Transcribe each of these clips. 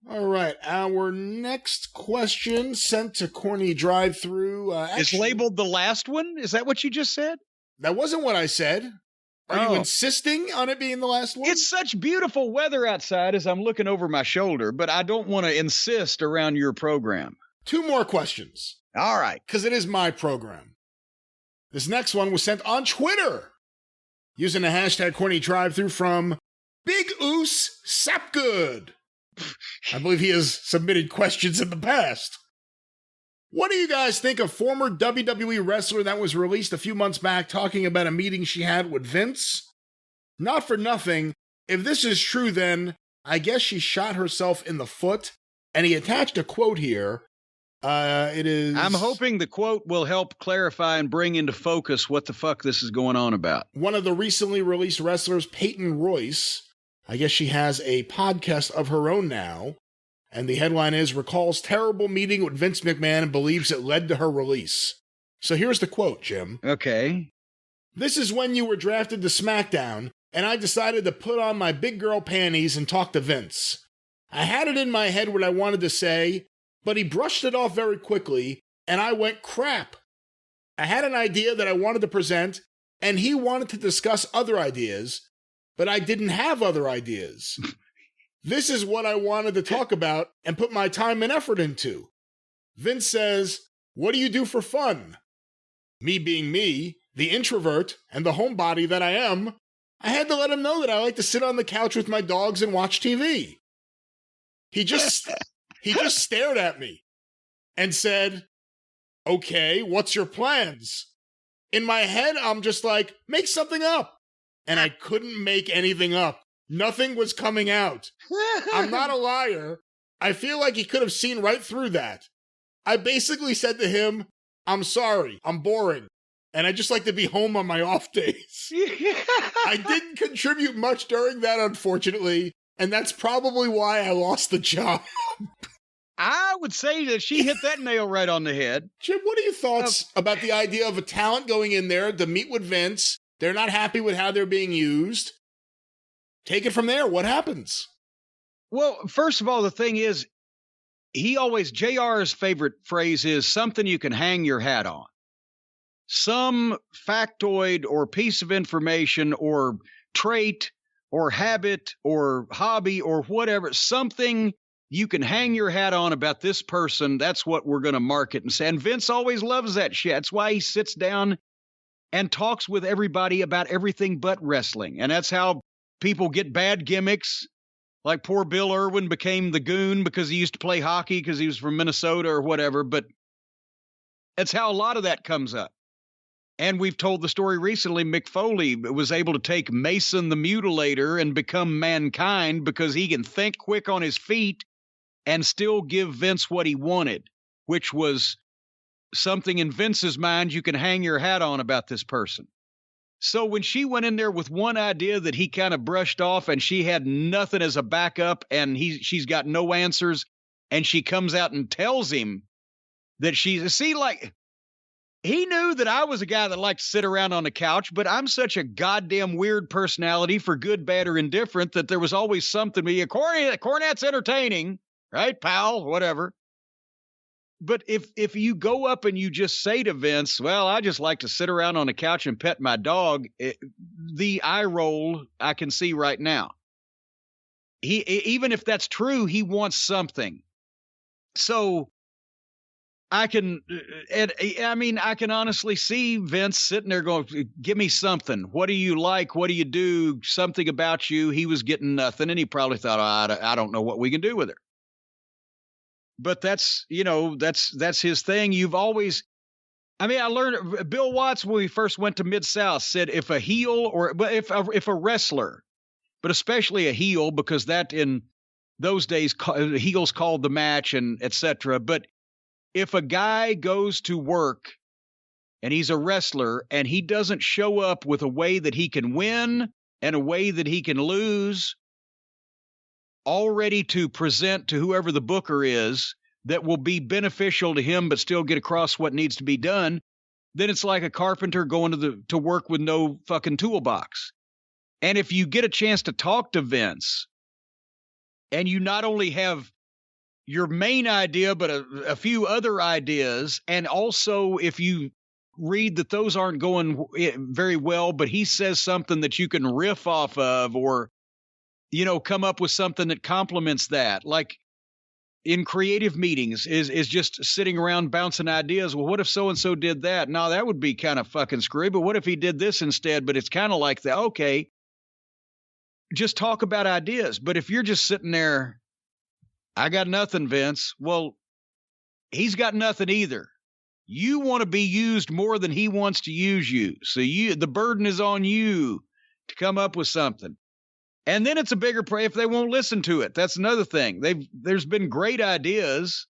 All right, our next question sent to CornyDriveThru. Is labeled the last one? Is that what you just said? That wasn't what I said. Are you insisting on it being the last one? It's such beautiful weather outside as I'm looking over my shoulder, but I don't want to insist around your program. 2 more questions. All right. Because it is my program. This next one was sent on Twitter using the hashtag CornyDriveThru from Big Oos Sapgood. I believe he has submitted questions in the past. What do you guys think of former WWE wrestler that was released a few months back talking about a meeting she had with Vince? Not for nothing, if this is true then, I guess she shot herself in the foot, and he attached a quote here. It is... I'm hoping the quote will help clarify and bring into focus what the fuck this is going on about. One of the recently released wrestlers, Peyton Royce, I guess she has a podcast of her own now, and the headline is, recalls terrible meeting with Vince McMahon and believes it led to her release. So here's the quote, Jim. Okay. This is when you were drafted to SmackDown, and I decided to put on my big girl panties and talk to Vince. I had it in my head what I wanted to say, but he brushed it off very quickly, and I went, crap. I had an idea that I wanted to present, and he wanted to discuss other ideas, but I didn't have other ideas. This is what I wanted to talk about and put my time and effort into. Vince says, what do you do for fun? Me being me, the introvert and the homebody that I am, I had to let him know that I like to sit on the couch with my dogs and watch TV. He just stared at me and said, okay, what's your plans? In my head, I'm just like, make something up. And I couldn't make anything up. Nothing was coming out. I'm not a liar. I feel like he could have seen right through that. I basically said to him, I'm sorry, I'm boring, and I just like to be home on my off days. I didn't contribute much during that, unfortunately, and that's probably why I lost the job. I would say that she hit that nail right on the head. Jim, what are your thoughts about the idea of a talent going in there to meet with Vince? They're not happy with how they're being used. Take it from there. What happens? Well, first of all, the thing is, JR's favorite phrase is something you can hang your hat on. Some factoid or piece of information or trait or habit or hobby or whatever, something you can hang your hat on about this person. That's what we're going to market and say. And Vince always loves that shit. That's why he sits down and talks with everybody about everything but wrestling. And that's how people get bad gimmicks, like poor Bill Irwin became the Goon because he used to play hockey because he was from Minnesota or whatever. But that's how a lot of that comes up. And we've told the story recently, Mick Foley was able to take Mason the Mutilator and become Mankind because he can think quick on his feet and still give Vince what he wanted, which was something in Vince's mind you can hang your hat on about this person. So when she went in there with one idea that he kind of brushed off and she had nothing as a backup and she's got no answers, and she comes out and tells him that he knew that I was a guy that liked to sit around on the couch, but I'm such a goddamn weird personality for good, bad, or indifferent that there was always something to me. Cornette's entertaining, right, pal? Whatever. But if you go up and you just say to Vince, well, I just like to sit around on the couch and pet my dog, the eye roll I can see right now. Even if that's true, he wants something. So I can honestly see Vince sitting there going, give me something. What do you like? What do you do? Something about you. He was getting nothing. And he probably thought, I don't know what we can do with her. But that's his thing. You've always, I learned Bill Watts, when we first went to Mid-South, said if a heel if a wrestler, but especially a heel, because that in those days, heels called the match and etc. But if a guy goes to work and he's a wrestler and he doesn't show up with a way that he can win and a way that he can lose, all ready to present to whoever the booker is that will be beneficial to him but still get across what needs to be done, then it's like a carpenter going to work with no fucking toolbox. And if you get a chance to talk to Vince and you not only have your main idea, but a few other ideas. And also, if you read that those aren't going very well, but he says something that you can riff off of, or, come up with something that complements that. Like in creative meetings is just sitting around bouncing ideas. Well, what if so-and-so did that? No, that would be kind of fucking screwy, but what if he did this instead? But it's kind of like that. Okay. Just talk about ideas. But if you're just sitting there, I got nothing, Vince. Well, he's got nothing either. You want to be used more than he wants to use you. So the burden is on you to come up with something. And then it's a bigger prey if they won't listen to it. That's another thing. There's been great ideas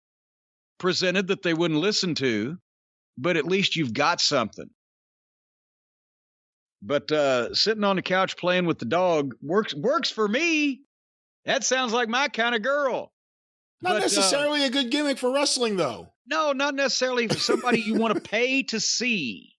presented that they wouldn't listen to, but at least you've got something. But sitting on the couch playing with the dog works for me. That sounds like my kind of girl. Not necessarily a good gimmick for wrestling, though. No, not necessarily for somebody you want to pay to see.